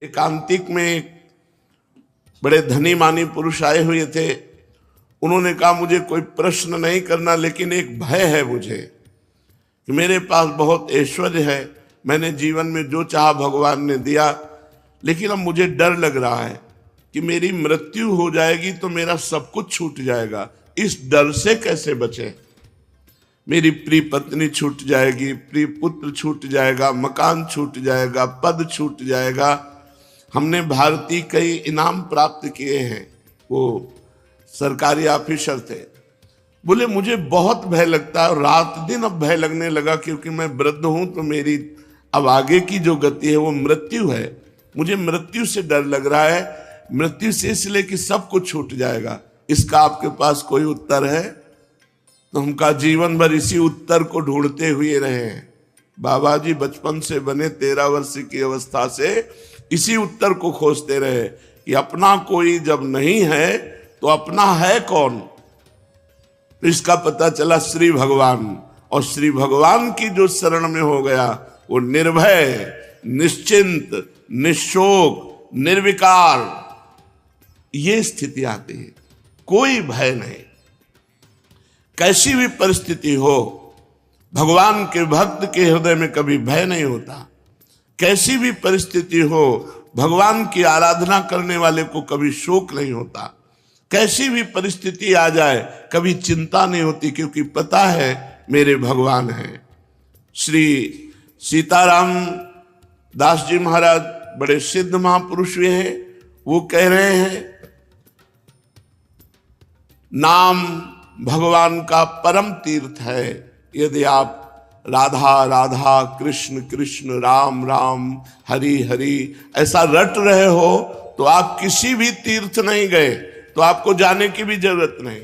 एकांतिक में एक बड़े धनी मानी पुरुष आए हुए थे। उन्होंने कहा मुझे कोई प्रश्न नहीं करना, लेकिन एक भय है मुझे कि मेरे पास बहुत ऐश्वर्य है, मैंने जीवन में जो चाहा भगवान ने दिया, लेकिन अब मुझे डर लग रहा है कि मेरी मृत्यु हो जाएगी तो मेरा सब कुछ छूट जाएगा। इस डर से कैसे बचे? मेरी प्रिय पत्नी छूट जाएगी, प्रिय पुत्र छूट जाएगा, मकान छूट जाएगा, पद छूट जाएगा। हमने भारतीय कई इनाम प्राप्त किए हैं, वो सरकारी ऑफिसर थे। बोले मुझे बहुत भय लगता है, रात दिन अब भय लगने लगा, क्योंकि मैं वृद्ध हूं तो मेरी अब आगे की जो गति है वो मृत्यु है। मुझे मृत्यु से डर लग रहा है, मृत्यु से इसलिए कि सब कुछ छूट जाएगा। इसका आपके पास कोई उत्तर है? तो हम का जीवन भर इसी उत्तर को ढूंढते हुए रहे हैं। बाबा जी बचपन से बने 13 वर्ष की अवस्था से इसी उत्तर को खोजते रहे कि अपना कोई जब नहीं है तो अपना है कौन। तो इसका पता चला श्री भगवान, और श्री भगवान की जो शरण में हो गया वो निर्भय, निश्चिंत, निशोक, निर्विकार, ये स्थिति आती है। कोई भय नहीं, कैसी भी परिस्थिति हो, भगवान के भक्त के हृदय में कभी भय नहीं होता। कैसी भी परिस्थिति हो, भगवान की आराधना करने वाले को कभी शोक नहीं होता। कैसी भी परिस्थिति आ जाए कभी चिंता नहीं होती, क्योंकि पता है मेरे भगवान हैं। श्री सीताराम दास जी महाराज बड़े सिद्ध महापुरुष हुए हैं। वो कह रहे हैं नाम भगवान का परम तीर्थ है। यदि आप राधा राधा, कृष्ण कृष्ण, राम राम, हरि हरि ऐसा रट रहे हो तो आप किसी भी तीर्थ नहीं गए, तो आपको जाने की भी जरूरत नहीं।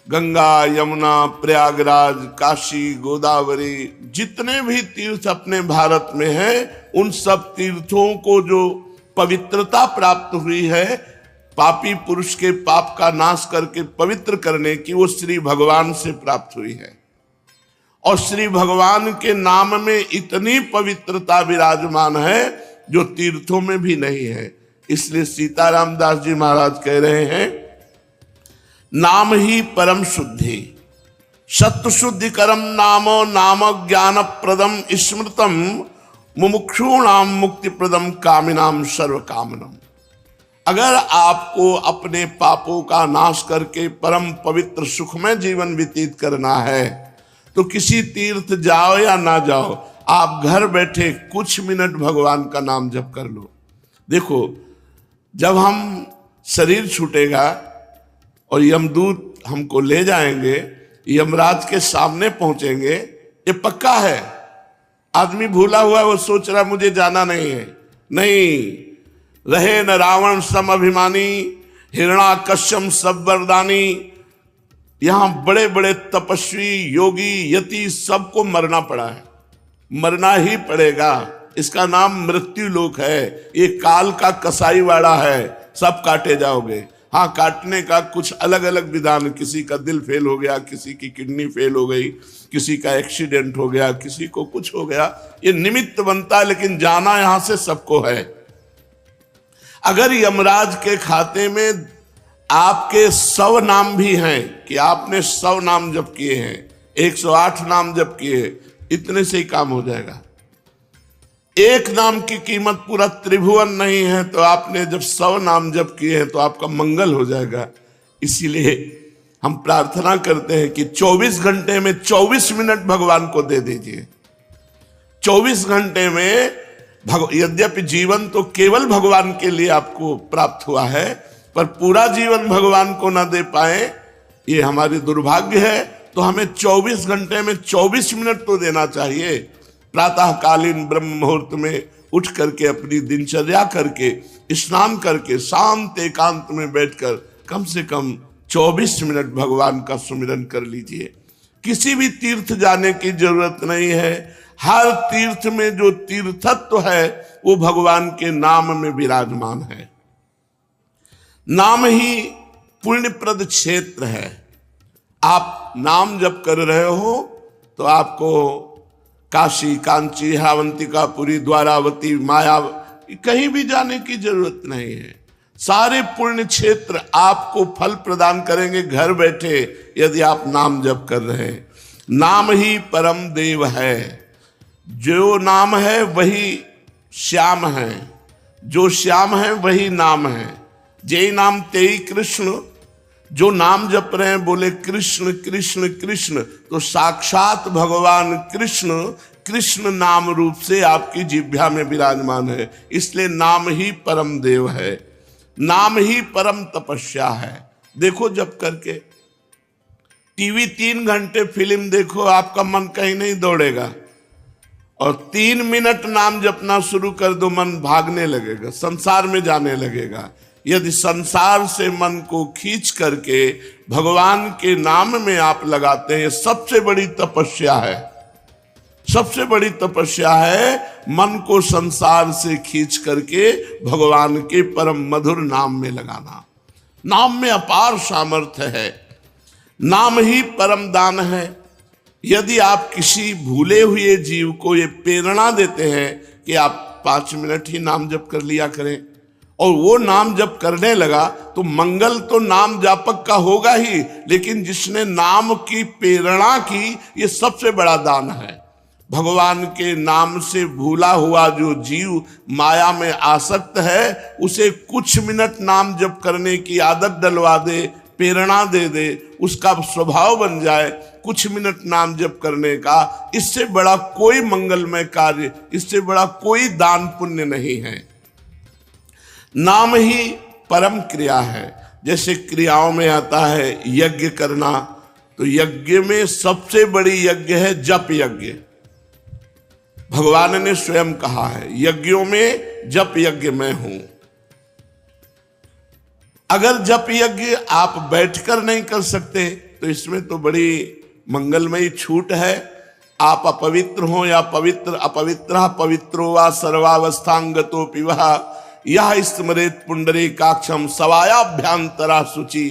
गंगा, यमुना, प्रयागराज, काशी, गोदावरी, जितने भी तीर्थ अपने भारत में हैं, उन सब तीर्थों को जो पवित्रता प्राप्त हुई है, पापी पुरुष के पाप का नाश करके पवित्र करने की, वो श्री भगवान से प्राप्त हुई है। और श्री भगवान के नाम में इतनी पवित्रता विराजमान है जो तीर्थों में भी नहीं है। इसलिए सीताराम दास जी महाराज कह रहे हैं नाम ही परम शुद्धि, सत्व शुद्धि करम नामो नाम ज्ञान प्रदम स्मृतम मुमुक्षूणाम मुक्ति प्रदम कामिनाम सर्व कामनम। अगर आपको अपने पापों का नाश करके परम पवित्र सुखमय जीवन व्यतीत करना है तो किसी तीर्थ जाओ या ना जाओ, आप घर बैठे कुछ मिनट भगवान का नाम जप कर लो। देखो, जब हम शरीर छूटेगा और यमदूत हमको ले जाएंगे, यमराज के सामने पहुंचेंगे, ये पक्का है। आदमी भूला हुआ है, वो सोच रहा मुझे जाना नहीं है। नहीं, रहे न रावण सम अभिमानी, हिरणाकश्यप सब वरदानी। यहां बड़े बड़े तपस्वी, योगी, यति सबको मरना पड़ा है, मरना ही पड़ेगा। इसका नाम मृत्यु लोक है। ये काल का कसाईवाड़ा है, सब काटे जाओगे। हाँ, काटने का कुछ अलग अलग विधान, किसी का दिल फेल हो गया, किसी की किडनी फेल हो गई, किसी का एक्सीडेंट हो गया, किसी को कुछ हो गया, ये निमित्त बनता है, लेकिन जाना यहां से सबको है। अगर यमराज के खाते में आपके 100 नाम भी हैं कि आपने 100 नाम जप किए हैं, 108 नाम जप किए, इतने से ही काम हो जाएगा। एक नाम की कीमत पूरा त्रिभुवन नहीं है, तो आपने जब 100 नाम जप किए हैं तो आपका मंगल हो जाएगा। इसीलिए हम प्रार्थना करते हैं कि 24 घंटे में 24 मिनट भगवान को दे दीजिए। 24 घंटे में यद्यपि जीवन तो केवल भगवान के लिए आपको प्राप्त हुआ है, पर पूरा जीवन भगवान को ना दे पाए, ये हमारी दुर्भाग्य है। तो हमें 24 घंटे में 24 मिनट तो देना चाहिए। प्रातःकालीन ब्रह्म मुहूर्त में उठ करके अपनी दिनचर्या करके, स्नान करके, शांत एकांत में बैठकर कम से कम 24 मिनट भगवान का सुमिरन कर लीजिए। किसी भी तीर्थ जाने की जरूरत नहीं है। हर तीर्थ में जो तीर्थत्व है वो भगवान के नाम में विराजमान है। नाम ही पुण्यप्रद क्षेत्र है। आप नाम जप कर रहे हो तो आपको काशी, कांची, अवंतिका, पुरी, द्वारावती, माया, कहीं भी जाने की जरूरत नहीं है। सारे पुण्य क्षेत्र आपको फल प्रदान करेंगे घर बैठे, यदि आप नाम जप कर रहे हैं। नाम ही परम देव है, जो नाम है वही श्याम है, जो श्याम है वही नाम है। जय नाम तेई कृष्ण, जो नाम जप रहे हैं बोले कृष्ण कृष्ण कृष्ण, तो साक्षात भगवान कृष्ण कृष्ण नाम रूप से आपकी जिह्वा में विराजमान है। इसलिए नाम ही परम देव है, नाम ही परम तपस्या है। देखो जप करके, टीवी 3 घंटे फिल्म देखो, आपका मन कहीं नहीं दौड़ेगा, और 3 मिनट नाम जपना शुरू कर दो, मन भागने लगेगा, संसार में जाने लगेगा। यदि संसार से मन को खींच करके भगवान के नाम में आप लगाते हैं, सबसे बड़ी तपस्या है, सबसे बड़ी तपस्या है मन को संसार से खींच करके भगवान के परम मधुर नाम में लगाना। नाम में अपार सामर्थ्य है, नाम ही परम दान है। यदि आप किसी भूले हुए जीव को ये प्रेरणा देते हैं कि आप 5 मिनट ही नाम जप कर लिया करें, और वो नाम जप करने लगा, तो मंगल तो नाम जापक का होगा ही, लेकिन जिसने नाम की प्रेरणा की, ये सबसे बड़ा दान है। भगवान के नाम से भूला हुआ जो जीव माया में आसक्त है, उसे कुछ मिनट नाम जप करने की आदत डलवा दे, प्रेरणा दे दे, उसका स्वभाव बन जाए कुछ मिनट नाम जप करने का। इससे बड़ा कोई मंगलमय कार्य, इससे बड़ा कोई दान पुण्य नहीं है। नाम ही परम क्रिया है। जैसे क्रियाओं में आता है यज्ञ करना, तो यज्ञ में सबसे बड़ी यज्ञ है जप यज्ञ। भगवान ने स्वयं कहा है, यज्ञों में जप यज्ञ मैं हूं। अगर जप यज्ञ आप बैठकर नहीं कर सकते, तो इसमें तो बड़ी मंगलमयी छूट है। आप अपवित्र हो या पवित्र, अपवित्र पवित्रो वा सर्वावस्थांगतो पिवा, यह स्मरेत पुंडरीकाक्षम सवायाभ्यांतरा शुचि।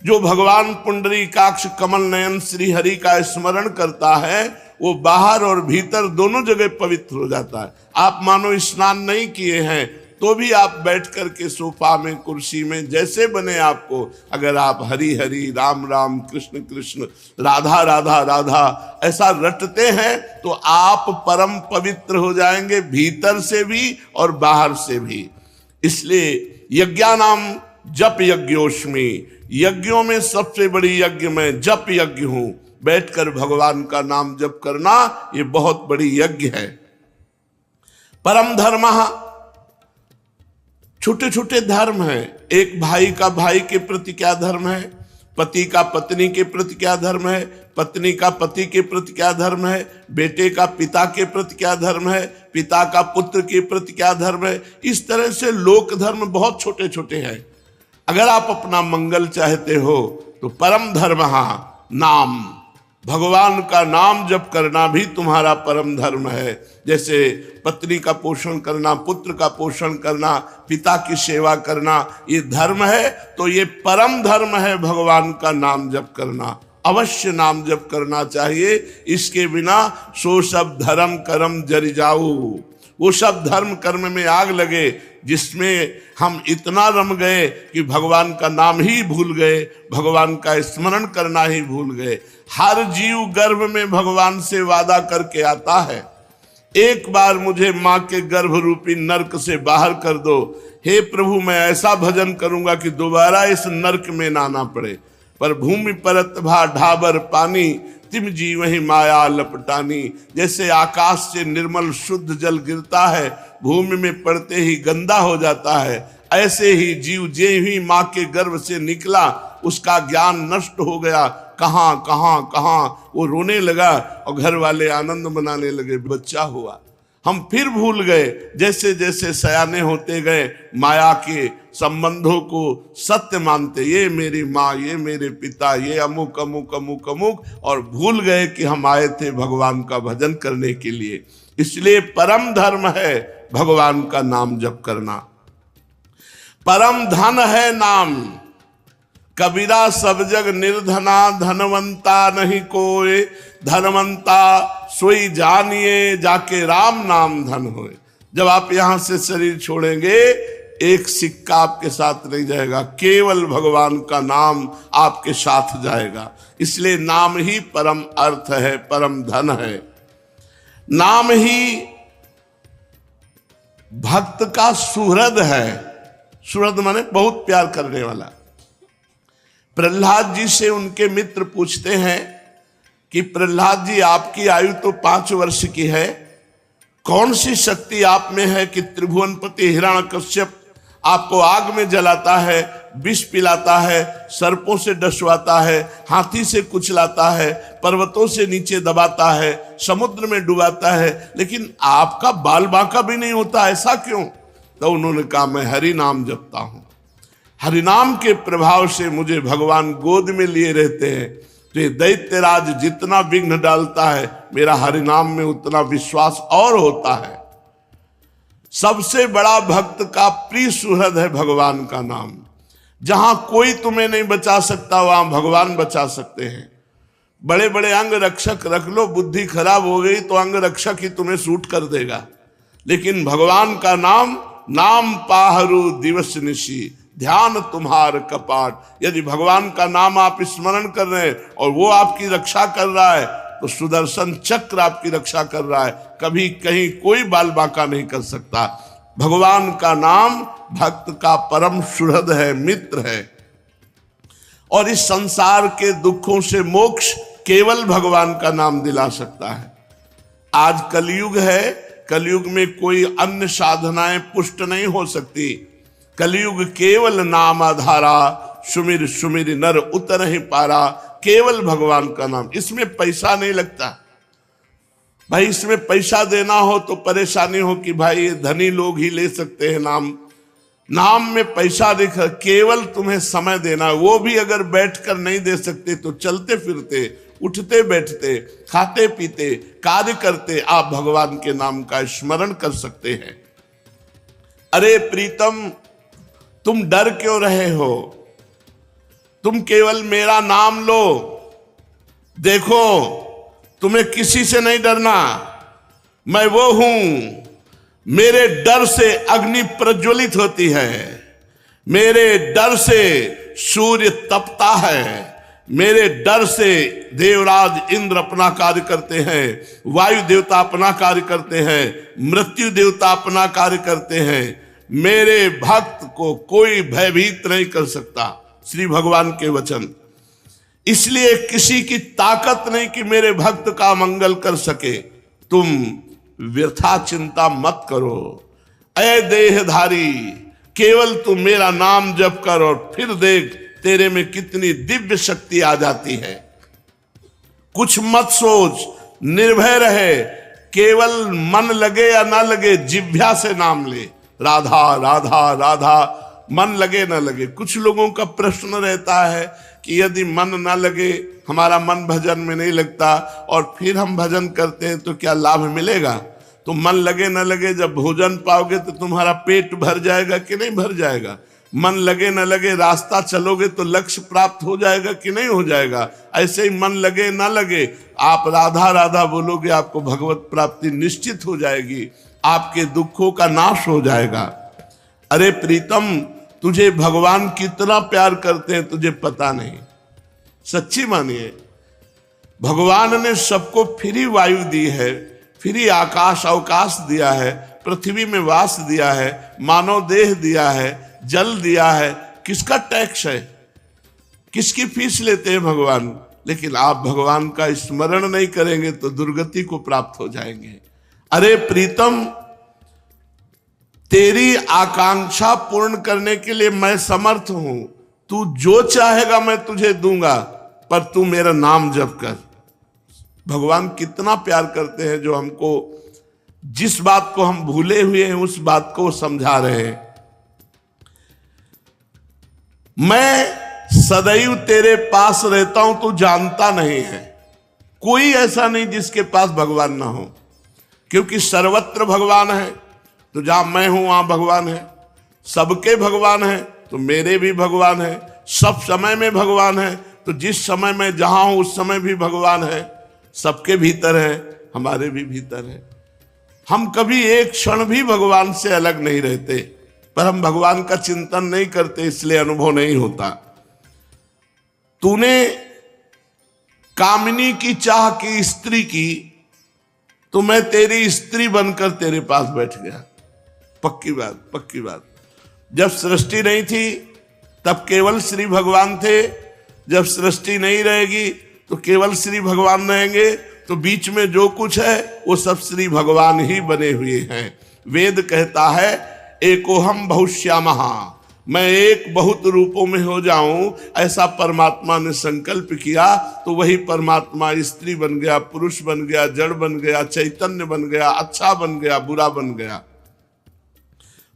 जो भगवान पुंडरीकाक्ष कमल नयन श्री हरि का स्मरण करता है, वो बाहर और भीतर दोनों जगह पवित्र हो जाता है। आप मानो स्नान नहीं किए हैं, तो भी आप बैठ कर के सोफा में, कुर्सी में, जैसे बने आपको, अगर आप हरि हरि, राम राम, कृष्ण कृष्ण, राधा राधा राधा ऐसा रटते हैं, तो आप परम पवित्र हो जाएंगे, भीतर से भी और बाहर से भी। इसलिए यज्ञानाम जप यज्ञोस्मि, यज्ञों में सबसे बड़ी यज्ञ में जप यज्ञ हूं। बैठकर भगवान का नाम जप करना, ये बहुत बड़ी यज्ञ है। परम धर्म, छोटे छोटे धर्म हैं। एक भाई का भाई के प्रति क्या धर्म है, पति का पत्नी के प्रति क्या धर्म है, पत्नी का पति के प्रति क्या धर्म है, बेटे का पिता के प्रति क्या धर्म है, पिता का पुत्र के प्रति क्या धर्म है। इस तरह से लोक धर्म बहुत छोटे छोटे हैं। अगर आप अपना मंगल चाहते हो, तो परम धर्म नाम, भगवान का नाम जप करना भी तुम्हारा परम धर्म है। जैसे पत्नी का पोषण करना, पुत्र का पोषण करना, पिता की सेवा करना, ये धर्म है। तो ये परम धर्म है भगवान का नाम जप करना। अवश्य नाम जप करना चाहिए, इसके बिना सो सब धर्म कर्म जरि जाऊ। वो सब धर्म कर्म में आग लगे जिसमें हम इतना रम गए कि भगवान का नाम ही भूल गए, भगवान का स्मरण करना ही भूल गए। हर जीव गर्भ में भगवान से वादा करके आता है, एक बार मुझे माँ के गर्भ रूपी नरक से बाहर कर दो, हे प्रभु मैं ऐसा भजन करूंगा कि दोबारा इस नरक में ना आना पड़े। पर भूमि परत भा ढाबर पानी, तिम जीव ही माया लपटानी। जैसे आकाश से निर्मल शुद्ध जल गिरता है, भूमि में पड़ते ही गंदा हो जाता है, ऐसे ही जीव जे ही माँ के गर्भ से निकला, उसका ज्ञान नष्ट हो गया। कहाँ कहाँ कहाँ वो रोने लगा और घर वाले आनंद मनाने लगे, बच्चा हुआ। हम फिर भूल गए। जैसे जैसे सयाने होते गए, माया के संबंधों को सत्य मानते, ये मेरी माँ, ये मेरे पिता, ये अमुक अमुक अमुक अमुक, और भूल गए कि हम आए थे भगवान का भजन करने के लिए। इसलिए परम धर्म है भगवान का नाम जप करना। परम धन है नाम, कबीरा सब जग निर्धना, धनवंता नहीं कोई, धनवंता सोई जानिए, जाके राम नाम धन होए। जब आप यहां से शरीर छोड़ेंगे एक सिक्का आपके साथ नहीं जाएगा, केवल भगवान का नाम आपके साथ जाएगा। इसलिए नाम ही परम अर्थ है, परम धन है। नाम ही भक्त का सुहृद है। सुहृद माने बहुत प्यार करने वाला। प्रहलाद जी से उनके मित्र पूछते हैं कि प्रहलाद जी, आपकी आयु तो 5 वर्ष की है, कौन सी शक्ति आप में है कि त्रिभुवनपति हिरण्यकश्यप आपको आग में जलाता है, विष पिलाता है, सर्पों से डसवाता है, हाथी से कुचलाता है, पर्वतों से नीचे दबाता है, समुद्र में डुबाता है, लेकिन आपका बाल बांका भी नहीं होता, ऐसा क्यों? तो उन्होंने कहा, मैं हरि नाम जपता हूं, हरिनाम के प्रभाव से मुझे भगवान गोद में लिए रहते हैं। तो ये दैत्यराज जितना विघ्न डालता है, मेरा हरिनाम में उतना विश्वास और होता है। सबसे बड़ा भक्त का प्रिय सुहृद है भगवान का नाम। जहां कोई तुम्हें नहीं बचा सकता, वहां भगवान बचा सकते हैं। बड़े बड़े अंग रक्षक रख लो, बुद्धि खराब हो गई तो अंग रक्षक ही तुम्हें सूट कर देगा, लेकिन भगवान का नाम, नाम पाहरू दिवस निशी, ध्यान तुम्हार कपाट। यदि भगवान का नाम आप स्मरण कर रहे हैं और वो आपकी रक्षा कर रहा है, तो सुदर्शन चक्र आपकी रक्षा कर रहा है, कभी कहीं कोई बाल बांका नहीं कर सकता। भगवान का नाम भक्त का परम सुहृद है, मित्र है। और इस संसार के दुखों से मोक्ष केवल भगवान का नाम दिला सकता है। आज कलयुग है, कलयुग में कोई अन्य साधनाएं पुष्ट नहीं हो सकती। कलयुग केवल नाम आधारा, सुमिर सुमिर नर उतर ही पारा। केवल भगवान का नाम, इसमें पैसा नहीं लगता भाई। इसमें पैसा देना हो तो परेशानी हो कि भाई ये धनी लोग ही ले सकते हैं नाम। नाम में पैसा देखा, केवल तुम्हें समय देना, वो भी अगर बैठकर नहीं दे सकते तो चलते फिरते, उठते बैठते, खाते पीते, कार्य करते आप भगवान के नाम का स्मरण कर सकते हैं। अरे प्रीतम, तुम डर क्यों रहे हो? तुम केवल मेरा नाम लो, देखो तुम्हें किसी से नहीं डरना। मैं वो हूं, मेरे डर से अग्नि प्रज्वलित होती है, मेरे डर से सूर्य तपता है, मेरे डर से देवराज इंद्र अपना कार्य करते हैं, वायु देवता अपना कार्य करते हैं, मृत्यु देवता अपना कार्य करते हैं। मेरे भक्त को कोई भयभीत नहीं कर सकता, श्री भगवान के वचन। इसलिए किसी की ताकत नहीं कि मेरे भक्त का मंगल कर सके। तुम व्यर्था चिंता मत करो। ऐ देहधारी, केवल तू मेरा नाम जप कर और फिर देख तेरे में कितनी दिव्य शक्ति आ जाती है। कुछ मत सोच, निर्भय रहे, केवल मन लगे या ना लगे जिह्वा से नाम ले, राधा राधा राधा, मन लगे ना लगे। कुछ लोगों का प्रश्न रहता है कि यदि मन ना लगे, हमारा मन भजन में नहीं लगता और फिर हम भजन करते हैं तो क्या लाभ मिलेगा? तो मन लगे ना लगे, जब भोजन पाओगे तो तुम्हारा पेट भर जाएगा कि नहीं भर जाएगा? मन लगे ना लगे, रास्ता चलोगे तो लक्ष्य प्राप्त हो जाएगा कि नहीं हो जाएगा? ऐसे ही मन लगे ना लगे, आप राधा राधा बोलोगे, आपको भगवत प्राप्ति निश्चित हो जाएगी, आपके दुखों का नाश हो जाएगा। अरे प्रीतम, तुझे भगवान कितना प्यार करते हैं तुझे पता नहीं। सच्ची मानिए, भगवान ने सबको फ्री वायु दी है, फ्री आकाश अवकाश दिया है, पृथ्वी में वास दिया है, मानव देह दिया है, जल दिया है। किसका टैक्स है? किसकी फीस लेते हैं भगवान? लेकिन आप भगवान का स्मरण नहीं करेंगे तो दुर्गति को प्राप्त हो जाएंगे। अरे प्रीतम, तेरी आकांक्षा पूर्ण करने के लिए मैं समर्थ हूं। तू जो चाहेगा मैं तुझे दूंगा, पर तू मेरा नाम जप कर। भगवान कितना प्यार करते हैं, जो हमको जिस बात को हम भूले हुए हैं उस बात को समझा रहे हैं। मैं सदैव तेरे पास रहता हूं, तू जानता नहीं है। कोई ऐसा नहीं जिसके पास भगवान ना हो, क्योंकि सर्वत्र भगवान है। तो जहां मैं हूं वहां भगवान है, सबके भगवान है तो मेरे भी भगवान है, सब समय में भगवान है। तो जिस समय में जहां हूं उस समय भी भगवान है। सबके भीतर है, हमारे भी भीतर है। हम कभी एक क्षण भी भगवान से अलग नहीं रहते, पर हम भगवान का चिंतन नहीं करते, इसलिए अनुभव नहीं होता। तूने कामिनी की चाह की स्त्री की, तो मैं तेरी स्त्री बनकर तेरे पास बैठ गया। पक्की बात, पक्की बात। जब सृष्टि नहीं थी तब केवल श्री भगवान थे, जब सृष्टि नहीं रहेगी तो केवल श्री भगवान रहेंगे। तो बीच में जो कुछ है वो सब श्री भगवान ही बने हुए हैं। वेद कहता है एकोहम बहुश्यामः, मैं एक बहुत रूपों में हो जाऊं, ऐसा परमात्मा ने संकल्प किया। तो वही परमात्मा स्त्री बन गया, पुरुष बन गया, जड़ बन गया, चैतन्य बन गया, अच्छा बन गया, बुरा बन गया।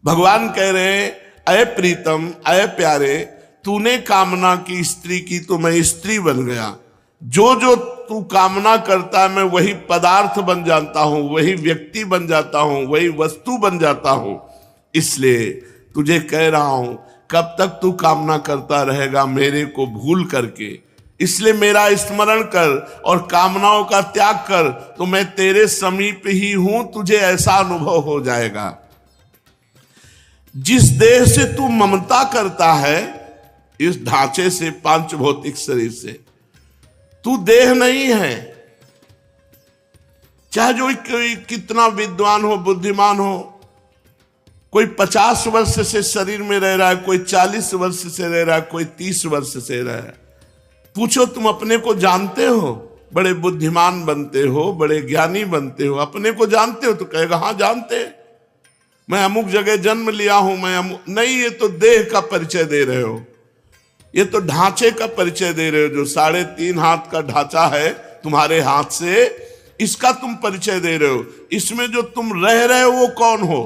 भगवान कह रहे हैं अय प्रीतम, अय प्यारे, तूने कामना की स्त्री की तो मैं स्त्री बन गया। जो जो तू कामना करता है मैं वही पदार्थ बन जाता हूं, वही व्यक्ति बन जाता हूं, वही वस्तु बन जाता हूं। इसलिए तुझे कह रहा हूं कब तक तू कामना करता रहेगा मेरे को भूल करके। इसलिए मेरा स्मरण कर और कामनाओं का त्याग कर, तो मैं तेरे समीप ही हूं, तुझे ऐसा अनुभव हो जाएगा। जिस देह से तू ममता करता है, इस ढांचे से, पांच भौतिक शरीर से, तू देह नहीं है। चाहे जो कोई कितना विद्वान हो, बुद्धिमान हो, कोई 50 वर्ष से शरीर में रह रहा है, कोई 40 वर्ष से रह रहा है, कोई 30 वर्ष से रह रहा है। पूछो तुम अपने को जानते हो? बड़े बुद्धिमान बनते हो, बड़े ज्ञानी बनते हो, अपने को जानते हो? तो कहेगा हाँ जानते हैं, मैं अमुक जगह जन्म लिया हूं, मैं अमुक। नहीं, ये तो देह का परिचय दे रहे हो, ये तो ढांचे का परिचय दे रहे हो। जो 3.5 हाथ का ढांचा है तुम्हारे हाथ से, इसका तुम परिचय दे रहे हो। इसमें जो तुम रह रहे हो वो कौन हो?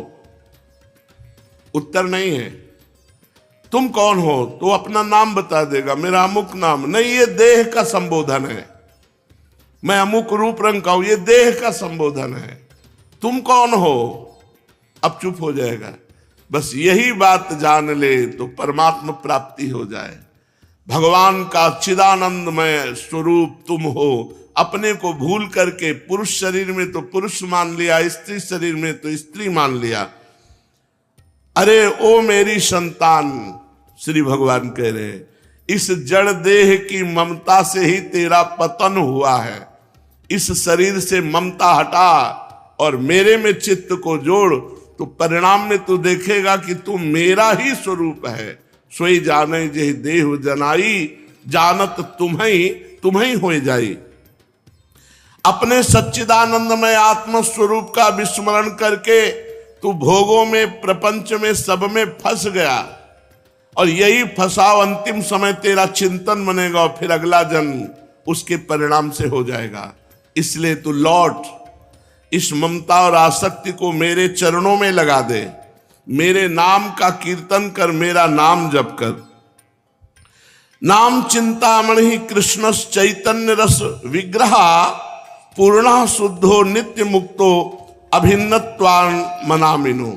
उत्तर नहीं है। तुम कौन हो? तो अपना नाम बता देगा, मेरा अमुक नाम। नहीं, ये देह का संबोधन है। मैं अमुक रूप रंग का हूं, ये देह का संबोधन है। तुम कौन हो? अब चुप हो जाएगा। बस यही बात जान ले तो परमात्मा प्राप्ति हो जाए। भगवान का चिदानंदमय स्वरूप तुम हो। अपने को भूल करके पुरुष शरीर में तो पुरुष मान लिया, स्त्री शरीर में तो स्त्री मान लिया। अरे ओ मेरी संतान, श्री भगवान कह रहे हैं, इस जड़ देह की ममता से ही तेरा पतन हुआ है। इस शरीर से ममता हटा और मेरे में चित्त को जोड़, तो परिणाम में तू देखेगा कि तू मेरा ही स्वरूप है। सोई जाने जे देह जनाई, जानत तुम्हें हो जाई। अपने सच्चिदानंदमय आत्म स्वरूप का विस्मरण करके तू भोगों में, प्रपंच में, सब में फंस गया। और यही फंसाव अंतिम समय तेरा चिंतन बनेगा और फिर अगला जन्म उसके परिणाम से हो जाएगा। इसलिए तू लौट, इस ममता और आसक्ति को मेरे चरणों में लगा दे। मेरे नाम का कीर्तन कर, मेरा नाम जप कर। नाम चिंतामणि कृष्ण चैतन्य रस विग्रह, पूर्ण शुद्धो नित्य मुक्तो अभिन्नत्वान मनामिनो।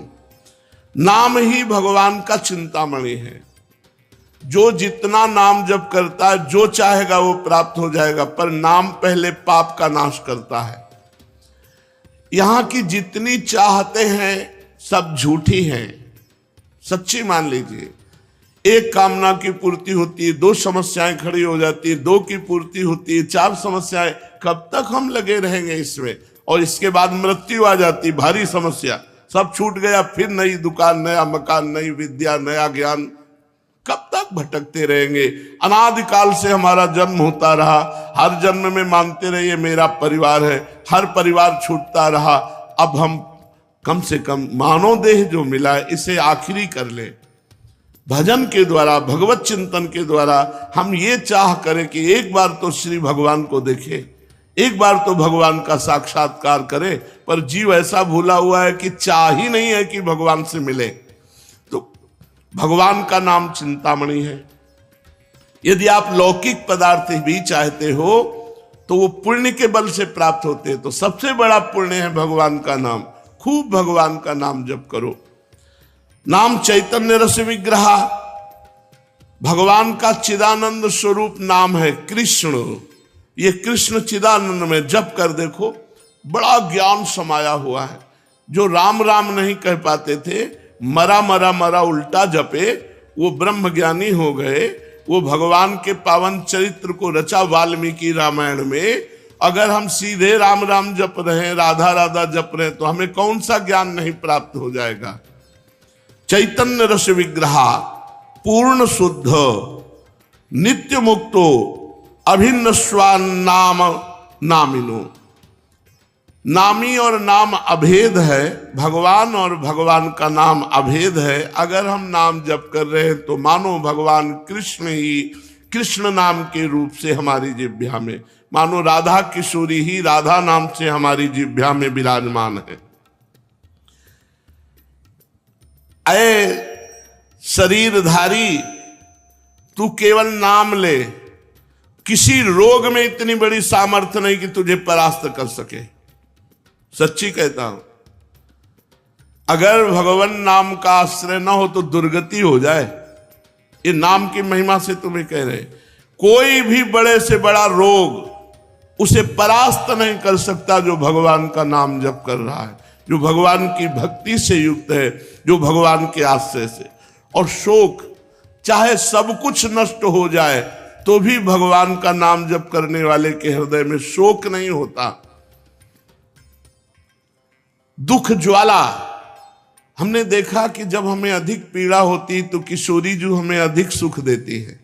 नाम ही भगवान का चिंतामणि है। जो जितना नाम जप करता है, जो चाहेगा वो प्राप्त हो जाएगा। पर नाम पहले पाप का नाश करता है। यहां की जितनी चाहते हैं सब झूठी हैं, सच्ची मान लीजिए। एक कामना की पूर्ति होती है, 2 समस्याएं खड़ी हो जाती है, 2 की पूर्ति होती है, 4 समस्याएं। कब तक हम लगे रहेंगे इसमें? और इसके बाद मृत्यु आ जाती, भारी समस्या, सब छूट गया। फिर नई दुकान, नया मकान, नई विद्या, नया ज्ञान। कब तक भटकते रहेंगे? अनादिकाल से हमारा जन्म होता रहा, हर जन्म में मानते रहिए मेरा परिवार है, हर परिवार छूटता रहा। अब हम कम से कम मानव देह जो मिला है इसे आखिरी कर ले। भजन के द्वारा, भगवत चिंतन के द्वारा हम ये चाह करें कि एक बार तो श्री भगवान को देखें, एक बार तो भगवान का साक्षात्कार करें। पर जीव ऐसा भूला हुआ है कि चाह ही नहीं है कि भगवान से मिले। तो भगवान का नाम चिंतामणि है। यदि आप लौकिक पदार्थ भी चाहते हो तो वो पुण्य के बल से प्राप्त होते हैं। तो सबसे बड़ा पुण्य है भगवान का नाम। खूब भगवान का नाम जप करो। नाम चैतन्य रस विग्रह, भगवान का चिदानंद स्वरूप नाम है कृष्ण। ये कृष्ण चिदानंद में जप कर देखो, बड़ा ज्ञान समाया हुआ है। जो राम राम नहीं कह पाते थे, मरा मरा मरा उल्टा जपे, वो ब्रह्म ज्ञानी हो गए। वो भगवान के पावन चरित्र को रचा वाल्मीकि रामायण में। अगर हम सीधे राम राम जप रहे हैं, राधा राधा जप रहे हैं, तो हमें कौन सा ज्ञान नहीं प्राप्त हो जाएगा। चैतन्य रस विग्रहा पूर्ण शुद्ध नित्य मुक्तो अभिन्न स्वान नाम नामिनो। नामी और नाम अभेद है, भगवान और भगवान का नाम अभेद है। अगर हम नाम जप कर रहे हैं तो मानो भगवान कृष्ण ही कृष्ण नाम के रूप से हमारी जिह्वा में, मानो राधा किशोरी ही राधा नाम से हमारी जिह्वा में विराजमान है। ऐ शरीरधारी, तू केवल नाम ले, किसी रोग में इतनी बड़ी सामर्थ्य नहीं कि तुझे परास्त कर सके। सच्ची कहता हूं, अगर भगवान नाम का आश्रय न हो तो दुर्गति हो जाए। ये नाम की महिमा से तुम्हें कह रहे, कोई भी बड़े से बड़ा रोग उसे परास्त नहीं कर सकता जो भगवान का नाम जप कर रहा है, जो भगवान की भक्ति से युक्त है, जो भगवान के आश्रय से। और शोक, चाहे सब कुछ नष्ट हो जाए तो भी भगवान का नाम जप करने वाले के हृदय में शोक नहीं होता। दुख ज्वाला, हमने देखा कि जब हमें अधिक पीड़ा होती तो किशोरी जो हमें अधिक सुख देती है,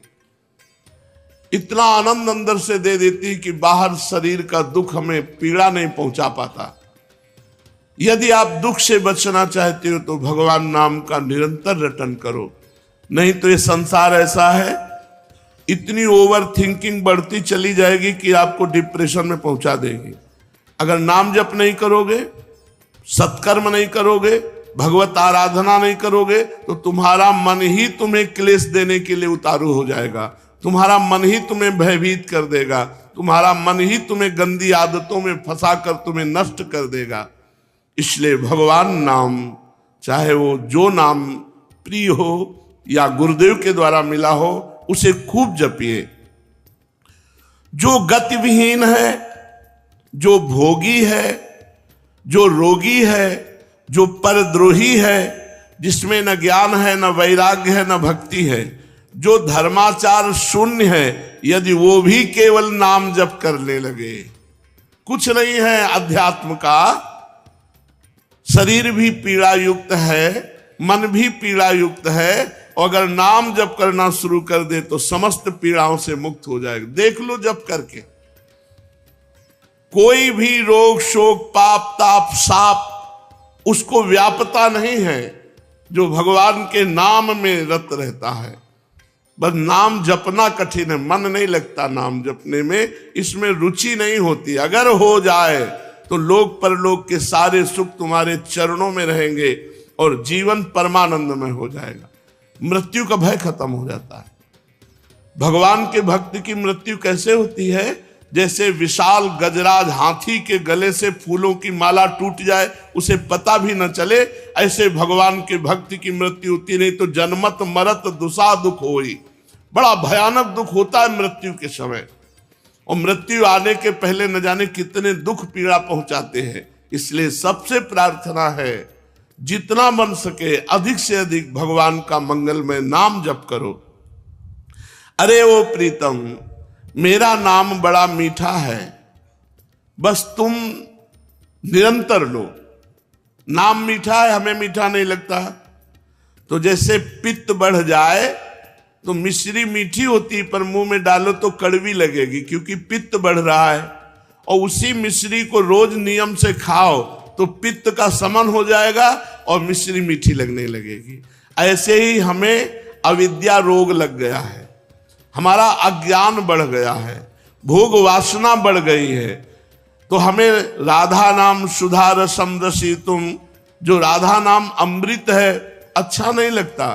इतना आनंद अंदर से दे देती कि बाहर शरीर का दुख हमें पीड़ा नहीं पहुंचा पाता। यदि आप दुख से बचना चाहते हो तो भगवान नाम का निरंतर रटन करो, नहीं तो ये संसार ऐसा है, इतनी ओवर थिंकिंग बढ़ती चली जाएगी कि आपको डिप्रेशन में पहुंचा देगी। अगर नाम जप नहीं करोगे, सत्कर्म नहीं करोगे, भगवत आराधना नहीं करोगे, तो तुम्हारा मन ही तुम्हें क्लेश देने के लिए उतारू हो जाएगा। तुम्हारा मन ही तुम्हें भयभीत कर देगा, तुम्हारा मन ही तुम्हें गंदी आदतों में फंसाकर तुम्हें नष्ट कर देगा। इसलिए भगवान नाम, चाहे वो जो नाम प्रिय हो या गुरुदेव के द्वारा मिला हो, उसे खूब जपिए। जो गतिविहीन है, जो भोगी है, जो रोगी है, जो परद्रोही है, जिसमें न ज्ञान है, न वैराग्य है, न भक्ति है, जो धर्माचार शून्य है, यदि वो भी केवल नाम जप करने लगे, कुछ नहीं है अध्यात्म का, शरीर भी पीड़ा युक्त है, मन भी पीड़ा युक्त है, और अगर नाम जप करना शुरू कर दे तो समस्त पीड़ाओं से मुक्त हो जाएगा। देख लो जप करके, कोई भी रोग शोक पाप ताप साप उसको व्यापता नहीं है जो भगवान के नाम में रत रहता है। बस नाम जपना कठिन है, मन नहीं लगता नाम जपने में, इसमें रुचि नहीं होती। अगर हो जाए तो लोक परलोक के सारे सुख तुम्हारे चरणों में रहेंगे और जीवन परमानंद में हो जाएगा। मृत्यु का भय खत्म हो जाता है। भगवान के भक्त की मृत्यु कैसे होती है? जैसे विशाल गजराज हाथी के गले से फूलों की माला टूट जाए, उसे पता भी न चले, ऐसे भगवान के भक्त की मृत्यु होती। नहीं तो जन्मत मरत दुसा दुख होई, बड़ा भयानक दुख होता है मृत्यु के समय, और मृत्यु आने के पहले न जाने कितने दुख पीड़ा पहुंचाते हैं। इसलिए सबसे प्रार्थना है, जितना बन सके अधिक से अधिक भगवान का मंगलमय नाम जप करो। अरे ओ प्रीतम, मेरा नाम बड़ा मीठा है, बस तुम निरंतर लो। नाम मीठा है, हमें मीठा नहीं लगता। तो जैसे पित्त बढ़ जाए तो मिश्री मीठी होती, पर मुंह में डालो तो कड़वी लगेगी क्योंकि पित्त बढ़ रहा है। और उसी मिश्री को रोज नियम से खाओ तो पित्त का शमन हो जाएगा और मिश्री मीठी लगने लगेगी। ऐसे ही हमें अविद्या रोग लग गया है, हमारा अज्ञान बढ़ गया है, भोग वासना बढ़ गई है। तो हमें राधा नाम सुधा रसम रसितुम, जो राधा नाम अमृत है, अच्छा नहीं लगता,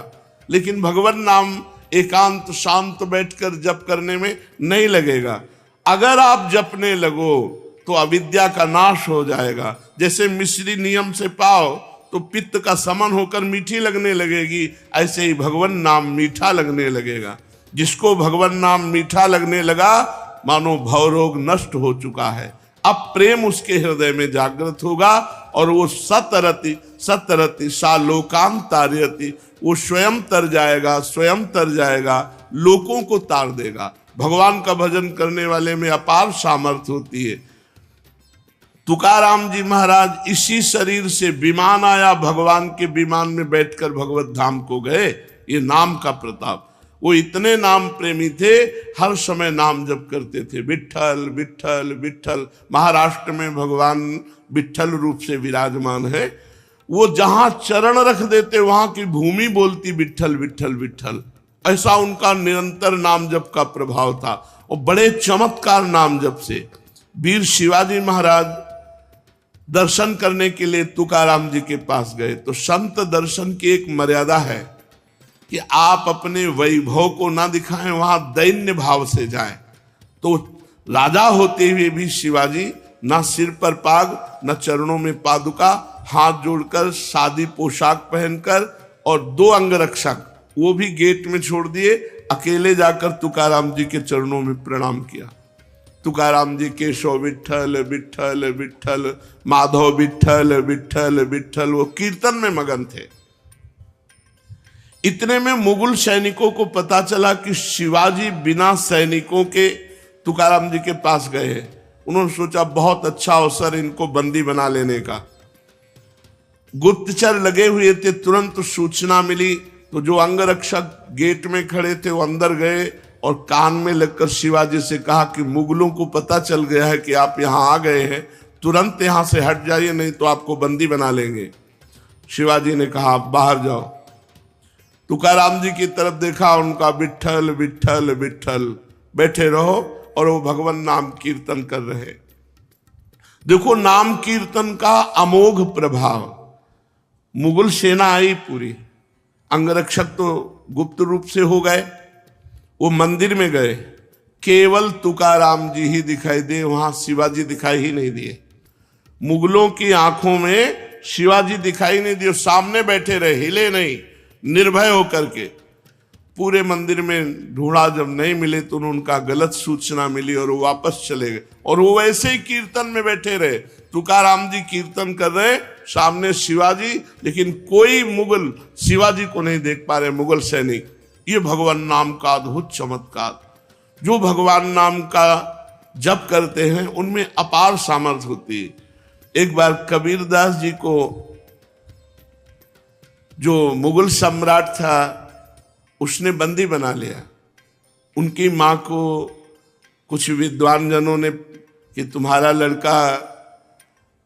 लेकिन भगवान नाम एकांत शांत बैठकर जप करने में नहीं लगेगा। अगर आप जपने लगो तो अविद्या का नाश हो जाएगा। जैसे मिश्री नियम से पाओ तो पित्त का समन होकर मीठी लगने लगेगी, ऐसे ही भगवान नाम मीठा लगने लगेगा। जिसको भगवान नाम मीठा लगने लगा, मानो भवरोग नष्ट हो चुका है। अब प्रेम उसके हृदय में जागृत होगा और वो सतरति सतरति सा लोकांतार्यति, वो स्वयं तर जाएगा, स्वयं तर जाएगा, लोगों को तार देगा। भगवान का भजन करने वाले में अपार सामर्थ्य होती है। तुकाराम जी महाराज इसी शरीर से विमान आया, भगवान के विमान में बैठकर भगवत धाम को गए। ये नाम का प्रताप। वो इतने नाम प्रेमी थे, हर समय नाम जप करते थे, विट्ठल विट्ठल विट्ठल। महाराष्ट्र में भगवान विट्ठल रूप से विराजमान है। वो जहां चरण रख देते वहां की भूमि बोलती विट्ठल विट्ठल विट्ठल। ऐसा उनका निरंतर नाम जप का प्रभाव था और बड़े चमत्कार नाम जप से। वीर शिवाजी महाराज दर्शन करने के लिए तुकाराम जी के पास गए तो संत दर्शन की एक मर्यादा है कि आप अपने वैभव को ना दिखाएं, वहां दैन्य भाव से जाएं। तो राजा होते हुए भी शिवाजी ना सिर पर पाग, ना चरणों में पादुका, हाथ जोड़कर सादी पोशाक पहनकर और 2 अंगरक्षक वो भी गेट में छोड़ दिए, अकेले जाकर तुकाराम जी के चरणों में प्रणाम किया। तुकाराम जी केशव विट्ठल विट्ठल विट्ठल, माधव विट्ठल विट्ठल विट्ठल, वो कीर्तन में मगन थे। इतने में मुगल सैनिकों को पता चला कि शिवाजी बिना सैनिकों के तुकाराम जी के पास गए हैं। उन्होंने सोचा बहुत अच्छा अवसर इनको बंदी बना लेने का। गुप्तचर लगे हुए थे, तुरंत सूचना मिली तो जो अंगरक्षक गेट में खड़े थे वो अंदर गए और कान में लगकर शिवाजी से कहा कि मुगलों को पता चल गया है कि आप यहाँ आ गए हैं, तुरंत यहाँ से हट जाइए नहीं तो आपको बंदी बना लेंगे। शिवाजी ने कहा आप बाहर जाओ। तुकाराम जी की तरफ देखा, उनका विट्ठल विट्ठल विट्ठल, बैठे रहो, और वो भगवान नाम कीर्तन कर रहे। देखो नाम कीर्तन का अमोघ प्रभाव। मुगल सेना आई पूरी, अंगरक्षक तो गुप्त रूप से हो गए, वो मंदिर में गए, केवल तुकाराम जी ही दिखाई दिए, वहां शिवाजी दिखाई ही नहीं दिए। मुगलों की आंखों में शिवाजी दिखाई नहीं दिए, सामने बैठे रहे, हिले नहीं, निर्भय होकर के। पूरे मंदिर में ढूंढा, जब नहीं मिले तो उनका गलत सूचना मिली और वो वापस चले गए। और वो वैसे ही कीर्तन में बैठे रहे, तुकाराम जी कीर्तन कर रहे, सामने शिवाजी, लेकिन कोई मुगल शिवाजी को नहीं देख पा रहे, मुगल सैनिक। ये भगवान नाम का अद्भुत चमत्कार। जो भगवान नाम का जप करते हैं उनमें अपार सामर्थ्य होती है। एक बार कबीरदास जी को जो मुगल सम्राट था उसने बंदी बना लिया। उनकी माँ को कुछ विद्वान जनों ने कि तुम्हारा लड़का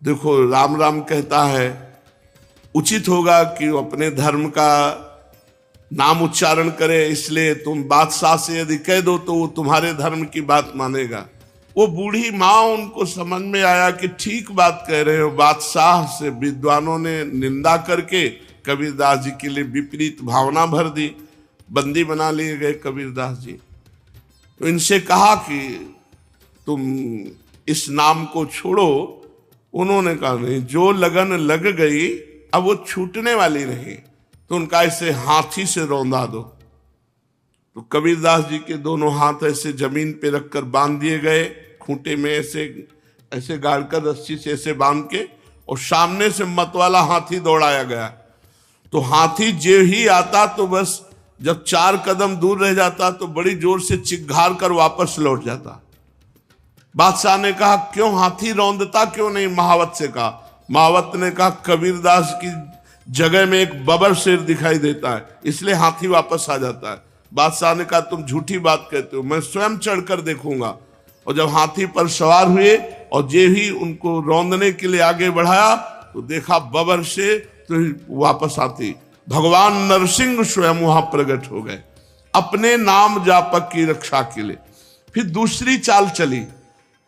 देखो राम राम कहता है, उचित होगा कि वो अपने धर्म का नाम उच्चारण करे, इसलिए तुम बादशाह से यदि कह दो तो वो तुम्हारे धर्म की बात मानेगा। वो बूढ़ी माँ, उनको समझ में आया कि ठीक बात कह रहे हो। बादशाह से विद्वानों ने निंदा करके कबीरदास जी के लिए विपरीत भावना भर दी, बंदी बना लिए गए कबीरदास जी। तो इनसे कहा कि तुम इस नाम को छोड़ो। उन्होंने कहा नहीं, जो लगन लग गई अब वो छूटने वाली नहीं, तो उनका ऐसे हाथी से रौंदा दो। तो कबीरदास जी के दोनों हाथ ऐसे जमीन पे रखकर बांध दिए गए, खूंटे में ऐसे ऐसे गाड़कर रस्सी से ऐसे बांध के, और सामने से मतवाला हाथी दौड़ाया गया। तो हाथी जो ही आता तो बस जब 4 कदम दूर रह जाता तो बड़ी जोर से चिघार कर वापस लौट जाता। बादशाह ने कहा क्यों हाथी रौंदता क्यों नहीं? महावत से कहा। महावत ने कहा कबीरदास की जगह में एक बबर शेर दिखाई देता है, इसलिए हाथी वापस आ जाता है। बादशाह ने कहा तुम झूठी बात कहते हो, मैं स्वयं चढ़कर देखूंगा। और जब हाथी पर सवार हुए और जे ही उनको रौंदने के लिए आगे बढ़ाया तो देखा बबर शेर, तो वापस आती भगवान नरसिंह स्वयं वहां प्रकट हो गए अपने नाम जापक की रक्षा के लिए। फिर दूसरी चाल चली,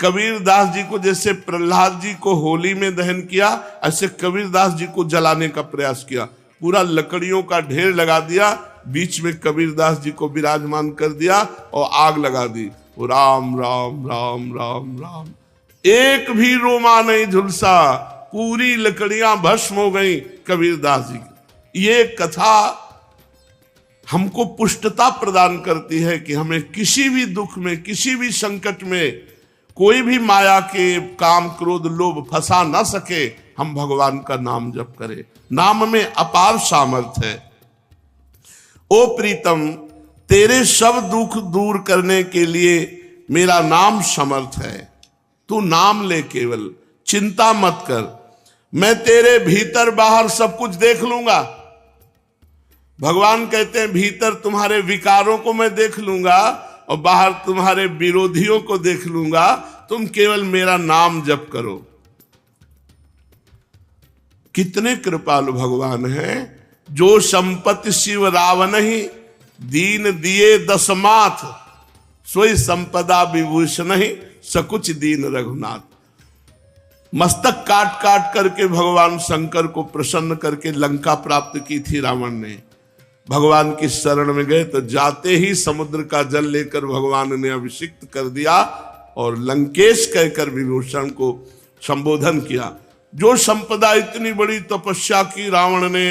कबीरदास जी को जैसे प्रहलाद जी को होली में दहन किया, ऐसे कबीरदास जी को जलाने का प्रयास किया। पूरा लकड़ियों का ढेर लगा दिया, बीच में कबीरदास जी को विराजमान कर दिया और आग लगा दी। राम राम राम राम राम, एक भी रोमा नहीं झुलसा, पूरी लकड़ियां भस्म हो गई कबीरदास जी की। ये कथा हमको पुष्टता प्रदान करती है कि हमें किसी भी दुख में, किसी भी संकट में कोई भी माया के काम क्रोध लोभ फंसा ना सके, हम भगवान का नाम जप करें। नाम में अपार सामर्थ्य है। ओ प्रीतम, तेरे सब दुख दूर करने के लिए मेरा नाम समर्थ है। तू नाम ले, केवल चिंता मत कर, मैं तेरे भीतर बाहर सब कुछ देख लूंगा। भगवान कहते हैं भीतर तुम्हारे विकारों को मैं देख लूंगा और बाहर तुम्हारे विरोधियों को देख लूंगा, तुम केवल मेरा नाम जप करो। कितने कृपालु भगवान हैं। जो संपत्ति शिव रावण ही, दीन दिए दसमाथ, सोई संपदा विभूषण ही, सकुच दीन रघुनाथ। मस्तक काट काट करके भगवान शंकर को प्रसन्न करके लंका प्राप्त की थी रावण ने। भगवान की शरण में गए तो जाते ही समुद्र का जल लेकर भगवान ने अभिषिक्त कर दिया और लंकेश कहकर विभूषण को संबोधन किया। जो संपदा इतनी बड़ी तपस्या की रावण ने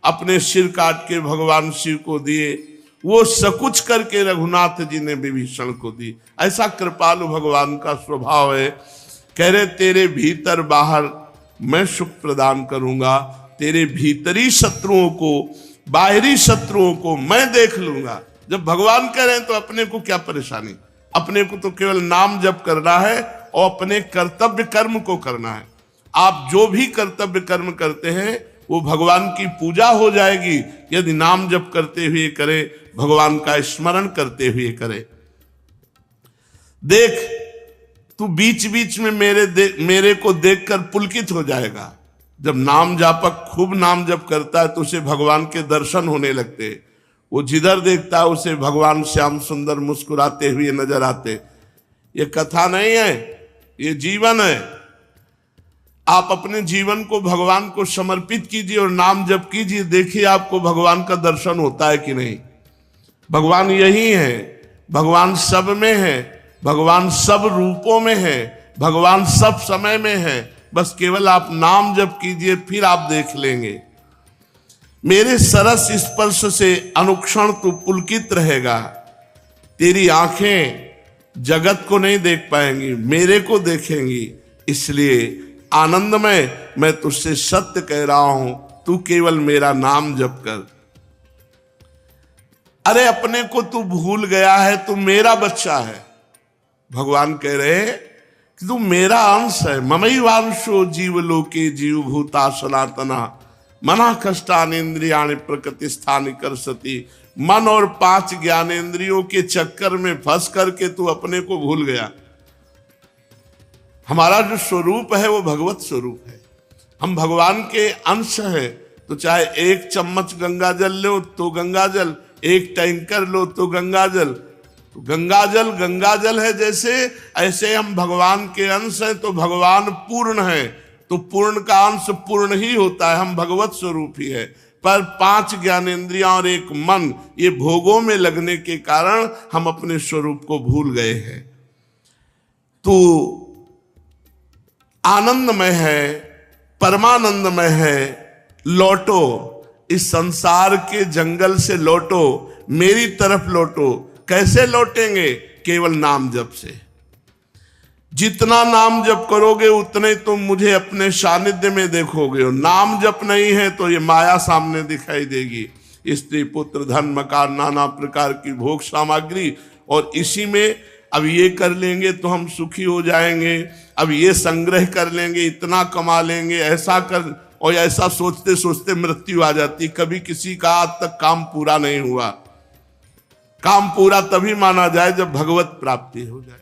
अपने सिर काट के भगवान शिव को दिए, वो सकुच करके रघुनाथ जी ने विभीषण को दी। ऐसा कृपालु भगवान का स्वभाव है। कह रहे तेरे भीतर बाहर मैं सुख प्रदान करूंगा, तेरे भीतरी शत्रुओं को, बाहरी शत्रुओं को मैं देख लूंगा। जब भगवान कह रहे हैं तो अपने को क्या परेशानी, अपने को तो केवल नाम जप करना है और अपने कर्तव्य कर्म को करना है। आप जो भी कर्तव्य कर्म करते हैं वो भगवान की पूजा हो जाएगी यदि नाम जप करते हुए करें, भगवान का स्मरण करते हुए करें। देख, तू बीच बीच में मेरे को देखकर पुलकित हो जाएगा। जब नाम जापक खूब नाम जप करता है तो उसे भगवान के दर्शन होने लगते। वो जिधर देखता है उसे भगवान श्याम सुंदर मुस्कुराते हुए नजर आते। ये कथा नहीं है, ये जीवन है। आप अपने जीवन को भगवान को समर्पित कीजिए और नाम जप कीजिए, देखिए आपको भगवान का दर्शन होता है कि नहीं। भगवान यही है, भगवान सब में है, भगवान सब रूपों में है, भगवान सब समय में है। बस केवल आप नाम जप कीजिए, फिर आप देख लेंगे। मेरे सरस स्पर्श से अनुक्षण तू पुलकित रहेगा। तेरी आंखें जगत को नहीं देख पाएंगी, मेरे को देखेंगी। इसलिए आनंदमय मैं तुझसे सत्य कह रहा हूं, तू केवल मेरा नाम जप कर। अरे अपने को तू भूल गया है, तू मेरा बच्चा है। भगवान कह रहे हैं कि तू मेरा अंश है। ममैवांशो जीवलोके जीवभूता सनातना मना कष्टानेन्द्रियाणि प्रकृति स्थानि करसति। मन और 5 ज्ञानेन्द्रियों के चक्कर में फंस करके तू अपने को भूल गया। हमारा जो स्वरूप है वो भगवत स्वरूप है। हम भगवान के अंश हैं। तो चाहे 1 चम्मच गंगा जल लो तो गंगा जल, 1 टैंकर लो तो गंगा जल। तो गंगा जल है जैसे, ऐसे हम भगवान के अंश हैं। तो भगवान पूर्ण है, तो पूर्ण का अंश पूर्ण ही होता है। हम भगवत स्वरूप ही है। पर 5 ज्ञानेंद्रियां और 1 मन, ये भोगों में लगने के कारण हम अपने स्वरूप को भूल गए हैं। तो आनंदमय है, परमानंदमय है। लौटो, इस संसार के जंगल से लौटो, मेरी तरफ लौटो। कैसे लौटेंगे? केवल नाम जप से। जितना नाम जप करोगे उतने तुम मुझे अपने सानिध्य में देखोगे। नाम जप नहीं है तो ये माया सामने दिखाई देगी। स्त्री पुत्र धन मकान नाना प्रकार की भोग सामग्री, और इसी में अब ये कर लेंगे तो हम सुखी हो जाएंगे, अब ये संग्रह कर लेंगे, इतना कमा लेंगे, ऐसा कर, और ऐसा सोचते सोचते मृत्यु आ जाती। कभी किसी का आज तक काम पूरा नहीं हुआ। काम पूरा तभी माना जाए जब भगवत प्राप्ति हो जाए।